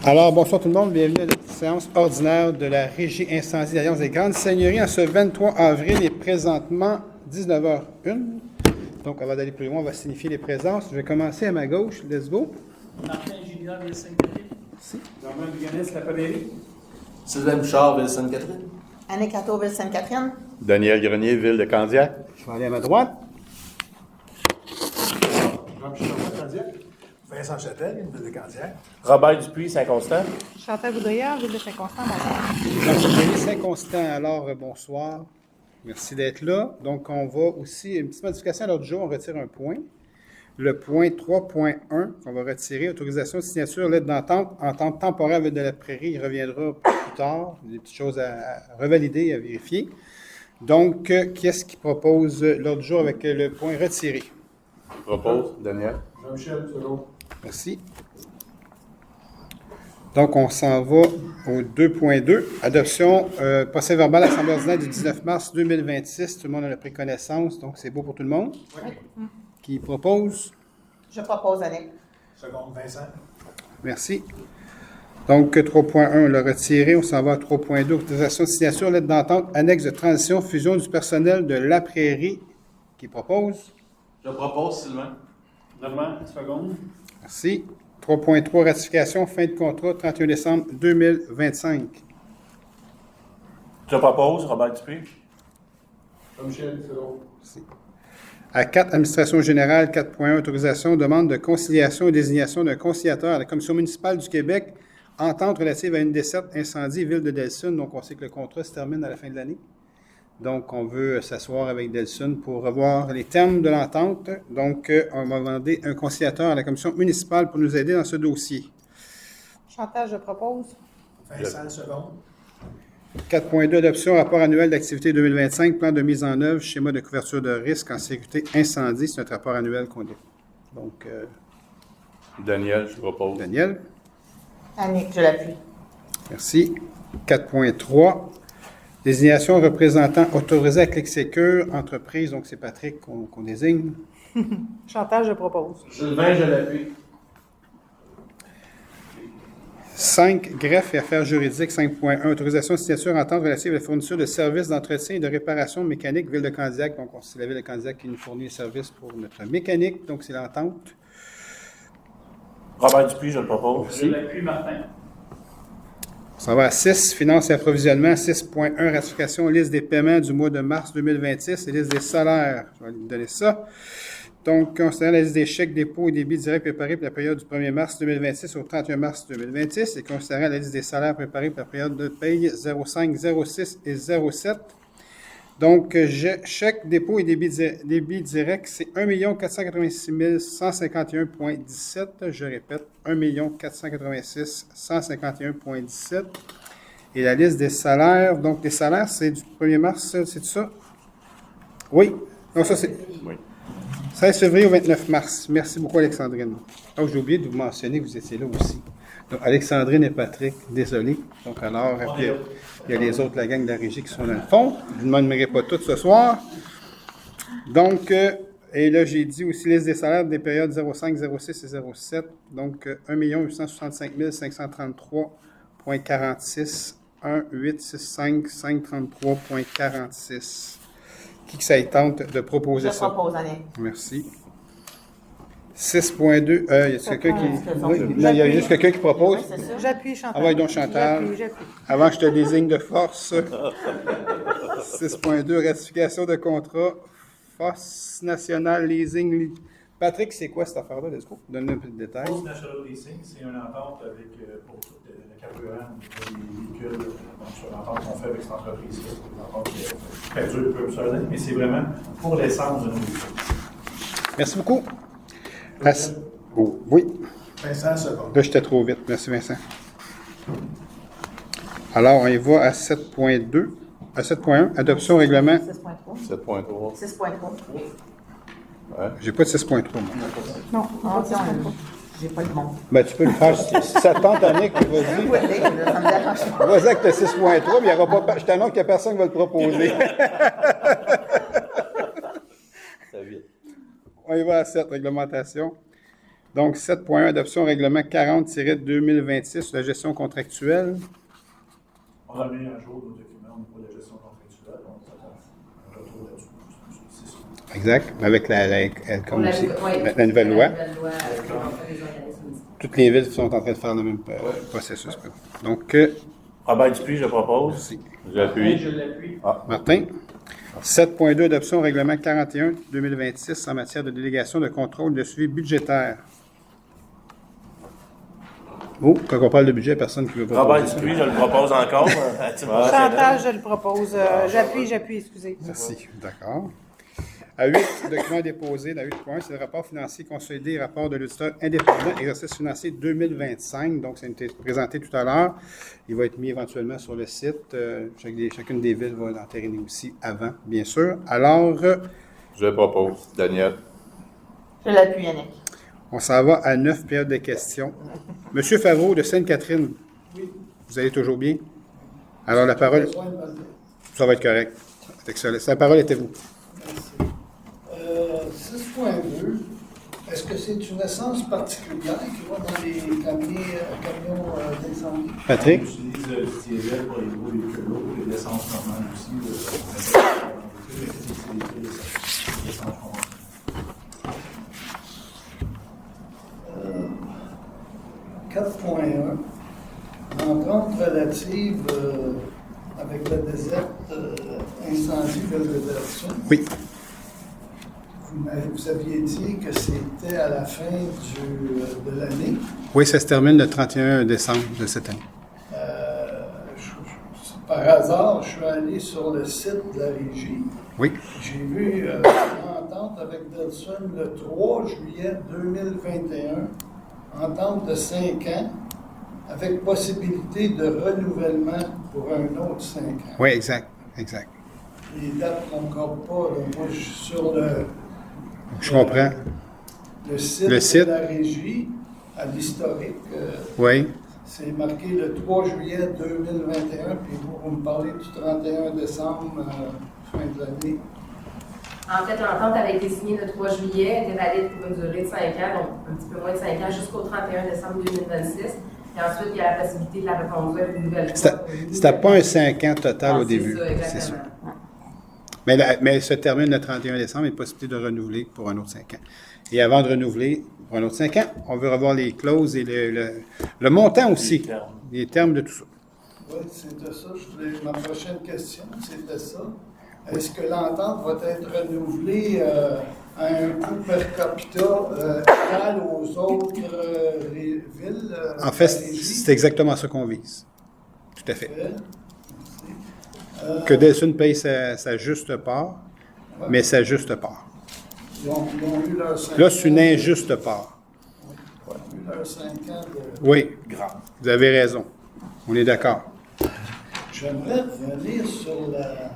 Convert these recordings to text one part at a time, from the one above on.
Alors, bonsoir tout le monde. Bienvenue à la séance ordinaire de la Régie Incendie d'Alliance des Grandes Seigneuries en ce 23 avril et présentement 19h01. Donc, avant d'aller plus loin, on va signifier les présences. Je vais commencer à ma gauche. Let's go. Martin Julien, Ville-Sainte-Catherine. Merci. Normand Buganis, La Palérie. Sylvain Bouchard, Ville-Sainte-Catherine. Annick Cato, Ville-Sainte-Catherine. Daniel Grenier, Ville de Candiac. Je vais aller à ma droite. Jean-Michel Candiac. Vincent Châtel, Ville de Candiac. Robert Dupuis, Saint-Constant. Chantal Boudrière, Ville de Saint-Constant. Jean-Philippe Saint-Constant. Alors, bonsoir. Merci d'être là. Donc, on va aussi, une petite modification à l'ordre du jour, on retire un point. Le point 3.1 qu'on va retirer, autorisation de signature, lettre d'entente, entente temporaire avec de la Prairie, il reviendra plus tard, des petites choses à revalider, à vérifier. Donc, qui est-ce qui propose l'ordre du jour avec le point retiré? Propose, Daniel. Jean-Michel Selon. Merci. Donc, on s'en va au 2.2. Adoption, procès verbal à l'Assemblée ordinaire du 19 mars 2026. Tout le monde en a pris connaissance, donc c'est beau pour tout le monde. Oui. Qui propose? Je propose Annick. Seconde, Vincent. Merci. Donc, 3.1, on l'a retiré. On s'en va à 3.2. Autorisation de signature, lettre d'entente, annexe de transition, fusion du personnel de La Prairie. Qui propose? Je propose Sylvain. Normand, seconde. Merci. 3.3, ratification, fin de contrat, 31 décembre 2025. Je propose, Robert Dupuis. Jean-Michel Selon. Merci. À 4, administration générale, 4.1, autorisation, demande de conciliation et désignation d'un conciliateur à la Commission municipale du Québec, entente relative à une desserte incendie, ville de Delsun. Donc, on sait que le contrat se termine à la fin de l'année. Donc, on veut s'asseoir avec Delsun pour revoir les termes de l'entente. Donc, on va demander un conciliateur à la Commission municipale pour nous aider dans ce dossier. Chantal, je propose. Vincent, seconde. 4.2, adoption, rapport annuel d'activité 2025, plan de mise en œuvre, schéma de couverture de risque en sécurité incendie. C'est notre rapport annuel qu'on dit. Donc, Daniel, je propose. Daniel, Annick, je l'appuie. merci. 4.3, désignation représentant autorisé à Clic Secure, entreprise. Donc, c'est Patrick qu'on désigne. Chantal, je propose. Sylvain, je l'appuie. 5, greffe et affaires juridiques, 5.1, autorisation de signature entente relative à la fourniture de services d'entretien et de réparation mécanique, Ville de Candiac. Donc, c'est la Ville de Candiac qui nous fournit les services pour notre mécanique. Donc, c'est l'entente. Robert Dupuis, je le propose. Je l'appuie, Martin. On s'en va à 6, finances et approvisionnement, 6.1, ratification, liste des paiements du mois de mars 2026 et liste des salaires. Je vais lui donner ça. Donc, considérant la liste des chèques, dépôts et débits directs préparés pour la période du 1er mars 2026 au 31 mars 2026 et considérant la liste des salaires préparés pour la période de paye 05, 06 et 07. Donc, chèques, dépôts et débits directs, c'est 1 486 151,17. Je répète, 1 486 151,17. Et la liste des salaires, donc les salaires, c'est du 1er mars, c'est tout ça? Oui. Donc, ça, c'est... Oui. 16 février au 29 mars. Merci beaucoup, Alexandrine. Donc, j'ai oublié de vous mentionner que vous étiez là aussi. Donc, Alexandrine et Patrick, désolé. Donc, alors, puis, il y a les autres, la gang de la régie qui sont dans le fond. Je ne m'en pas toutes ce soir. Donc, et là, j'ai dit aussi liste des salaires des périodes 05, 06 et 07. Donc, 1 865 533,46. 1 865 533,46. Qui ça tente de proposer Je ça? propose Annick. Merci. 6.2, y a quelqu'un qui... Oui, il y a J'appuie. juste quelqu'un qui propose. Oui, c'est ça. J'appuie, Chantal. Ah ouais, donc Chantal. J'appuie. Avant que je te désigne de force. 6.2, ratification de contrat. Force nationale leasing. Patrick, c'est quoi cette affaire-là? Let's go. Donne-nous un peu de détails. Post National Leasing, c'est une entente avec, pour tout le carburant des véhicules. Donc, c'est une entente qu'on fait avec cette entreprise-là. C'est une entente qui perdure peu sur l'année, mais c'est vraiment pour l'essence de nos véhicules. Merci beaucoup. Oh, oui. Vincent, seconde. Là, j'étais trop vite. Merci, Vincent. Alors, on y va à 7.2. À 7.1, adoption règlement. 6.3. 7.3. 6.3. J'ai pas de 6.3, moi. Non, Ah, c'est pas j'ai pas le bon. Ben, tu peux le faire. Si ça te tente, Annick, vas-y. Oui, ça me dérange pas. Vas-y avec le 6.3, mais il n'y aura pas. Je t'annonce qu'il n'y a personne qui va le proposer. Ça vite. On y va à 7, réglementation. Donc, 7.1, adoption règlement 40-2026 sur la gestion contractuelle. On a mis un jour nos documents au niveau de la gestion contractuelle. On s'attend un retour là-dessus. C'est ça. Exact. Avec comme aussi, la nouvelle loi. Toutes les villes sont en train de faire le même processus. Donc, Robert Dupuis, je propose. merci. J'appuie. Je l'appuie. Martin. 7.2, adoption règlement 41-2026 en matière de délégation de contrôle de suivi budgétaire. Oh, quand on parle de budget, personne qui veut proposer Robert ça. Dupuis, je le propose encore. Chantal, je le propose. J'appuie, excusez. Merci, d'accord. À 8, document déposé. La 8.1, c'est le rapport financier consolidé, rapport de l'auditeur indépendant, exercice financier 2025. Donc, ça a été présenté tout à l'heure. Il va être mis éventuellement sur le site. Chacune des villes va l'entériner aussi avant, bien sûr. Alors, Je propose. Daniel. Je l'appuie, Yannick. on s'en va à 9 périodes de questions. Monsieur Favreau de Sainte-Catherine, vous allez toujours bien? Alors, la parole, ça va être correct. Excellent. La parole est à vous. 6.2, est-ce que c'est une essence particulière qui va dans les camions d'incendie? Patrick? On utilise du diesel pour les gros véhicules lourds et l'essence normale aussi. L'essence normale. 4.1, entente relative avec la déserte incendie de Rédemption. Oui. Vous aviez dit que c'était à la fin de l'année. Oui, ça se termine le 31 décembre de cette année. Par hasard, je suis allé sur le site de la régie. Oui. J'ai vu une entente avec Delson le 3 juillet 2021, entente de 5 ans, avec possibilité de renouvellement pour un autre 5 ans. Oui, exact. Exact. Les dates ne concordent pas. Là. Moi, je suis sur Je comprends. le site Le site. de la régie, à l'historique. Oui. C'est marqué le 3 juillet 2021, puis vous me parlez du 31 décembre, fin de l'année. En fait, l'entente avait été signée le 3 juillet, était valide pour une durée de 5 ans, donc un petit peu moins de 5 ans, jusqu'au 31 décembre 2026. Et ensuite, il y a la possibilité de la reconduire une nouvelle fois. C'était pas un 5 ans total au début. C'est ça, C'est sûr. exactement. Mais elle se termine le 31 décembre, il y a une possibilité de renouveler pour un autre 5 ans. Et avant de renouveler pour un autre 5 ans, on veut revoir les clauses et le montant aussi, les termes de tout ça. Oui, c'était ça. Ma prochaine question, c'était ça. Est-ce que l'entente va être renouvelée à un coût per capita égal aux autres villes? En fait, c'est exactement ça qu'on vise. Tout à fait. Que Delson paye sa juste part, mais sa juste part. Ils ont eu leur 5 Là, c'est une injuste part. Ils ont eu leur 5 ans de... Oui, vous avez raison. On est d'accord. J'aimerais revenir sur la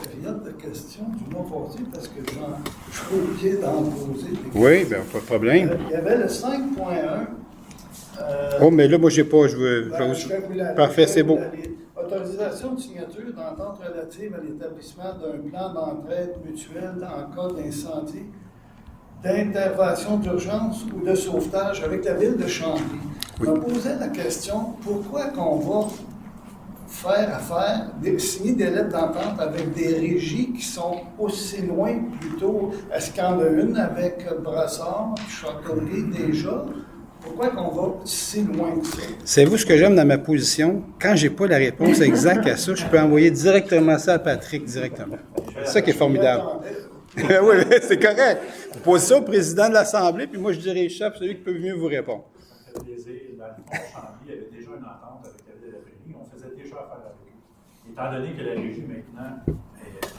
période de questions du mois passé parce que j'ai oublié d'en poser des questions. Oui, bien, pas de problème. Il y avait le 5.1. Oh, mais là, moi, j'ai pas. Je veux Je vais vous la lire. Parfait, c'est beau. Autorisation de signature d'entente relative à l'établissement d'un plan d'entraide mutuelle en cas d'incendie, d'intervention d'urgence ou de sauvetage avec la ville de Chambly. Oui. Je me posais la question, pourquoi qu'on va faire affaire, signer des lettres d'entente avec des régies qui sont aussi loin plutôt? Est-ce qu'il y en a une avec Brassard, Châteauguay déjà? Pourquoi qu'on va si loin que ça? Savez-vous ce que j'aime dans ma position? Quand j'ai pas la réponse exacte à ça, je peux envoyer directement ça à Patrick directement. C'est ça qui est formidable. Oui, c'est correct. Vous posez ça au président de l'Assemblée, puis moi, je dirais chef, celui qui peut mieux vous répondre. Ça fait plaisir. Dans le fond, Chambly avait déjà une entente avec la ville de la Prairie. On faisait déjà affaire avec eux. Étant donné que la régie, maintenant,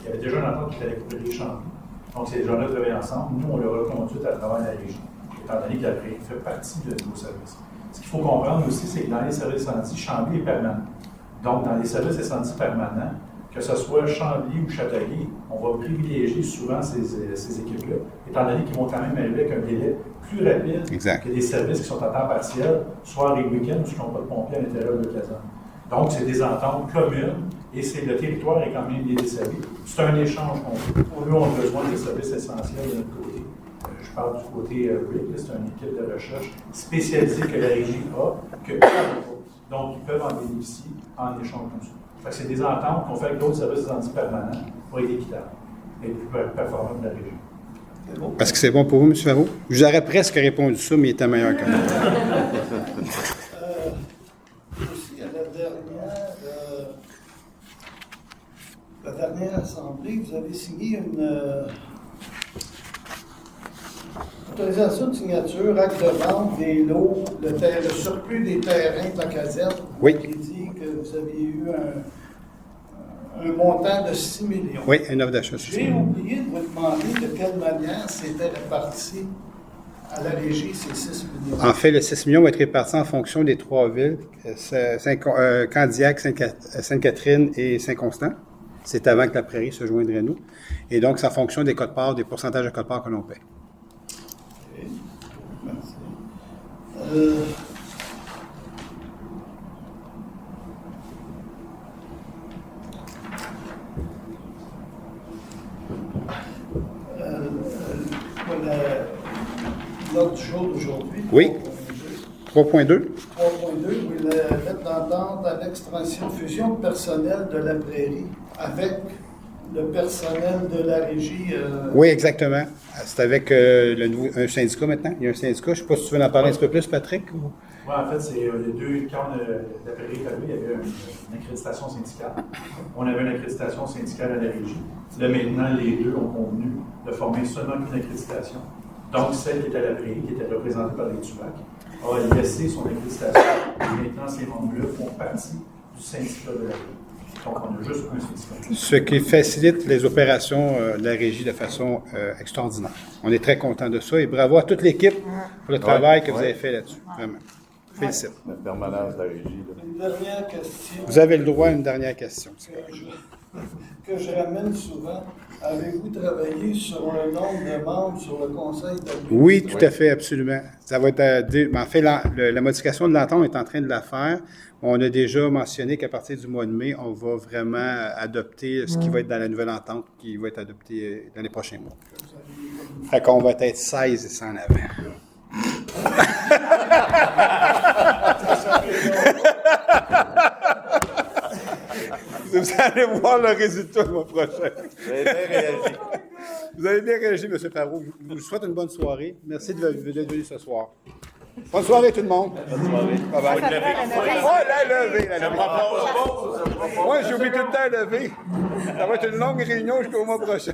il y avait déjà une entente qui allait couvrir Chambly. Donc, ces gens-là travaillaient ensemble. Nous, on leur a conduit à travers la régie. Étant donné que la Prairie fait partie de nos services. Ce qu'il faut comprendre aussi, c'est que dans les services incendies, Chambly est permanent. Donc, dans les services incendies permanents, que ce soit Chambly ou Châteauguay, on va privilégier souvent ces équipes-là, étant donné qu'ils vont quand même arriver avec un délai plus rapide Exact. que des services qui sont à temps partiel, soir et week-end, ou qui n'ont pas de pompiers à l'intérieur de la caserne. Donc, c'est des ententes communes et le territoire est quand même bien desservi. C'est un échange qu'on fait. Eux ont besoin des services essentiels de notre côté. Je parle du côté RIC, c'est une équipe de recherche spécialisée que la régie a, que eux proposent. Donc, ils peuvent en bénéficier en échange comme ça. Fait que c'est des ententes qu'on fait avec d'autres services d'identité permanents pour être équitable et plus performant de la région. Parce que c'est bon pour vous, M. Faro? Je vous aurais presque répondu ça, mais il était meilleur que moi. Aussi, à la dernière assemblée, vous avez signé une autorisation de signature, acte de vente des lots, le surplus des terrains de la caserne. Oui. Vous avez dit que vous aviez eu un montant de 6 millions. Oui, une offre d'achat. c'est ça. J'ai oublié de vous demander de quelle manière c'était réparti à la régie ces 6 millions. En fait, le 6 millions va être réparti en fonction des 3 villes, Candiac, Sainte-Catherine et Saint-Constant. C'est avant que la Prairie se joindrait à nous. Et donc, c'est en fonction des codes-parts, des pourcentages de codes-parts que l'on paie. Ok. Merci. L'ordre du jour d'aujourd'hui. Oui. 3.2. 3.2, oui, la lettre d'entente avec transition de fusion de personnel de la Prairie avec le personnel de la régie. Oui, exactement. C'est avec un syndicat maintenant. Il y a un syndicat. Je ne sais pas si tu veux en parler un petit peu plus, Patrick. Ou... Oui, en fait, c'est les deux, quand la Prairie est arrivée, il y avait une accréditation syndicale. On avait une accréditation syndicale à la régie. Là, maintenant, les deux ont convenu de former seulement une accréditation. Donc, celle qui était à la Prairie, qui était représentée par les TUAC, a laissé son accréditation. Et maintenant, ces membres-là font partie du syndicat de la Régie. Donc, on a juste un syndicat. Ce qui facilite les opérations de la régie de façon extraordinaire. On est très content de ça et bravo à toute l'équipe pour le travail que vous avez fait là-dessus. Vraiment. Félicite. La permanence de la régie. Là. Une dernière question. Vous avez le droit à une dernière question. Que je ramène souvent. Avez-vous travaillé sur le nombre de membres sur le conseil d'administration? Oui, tout à fait, absolument. Ça va être en fait, la modification de l'entente est en train de la faire. On a déjà mentionné qu'à partir du mois de mai, on va vraiment adopter ce qui va être dans la nouvelle entente qui va être adoptée dans les prochains mois. Fait qu'on va être 16 et 100 en avant. Vous allez voir le résultat le mois prochain. Vous avez bien réagi. Vous avez bien réagi, M. Farroux. Je vous souhaite une bonne soirée. Merci d'être venu ce soir. Bonne soirée, tout le monde. Bonne soirée. Bye bye. Oh, la levée, la levée. Moi, j'oublie tout le temps la levée. Ça va être une longue réunion jusqu'au mois prochain.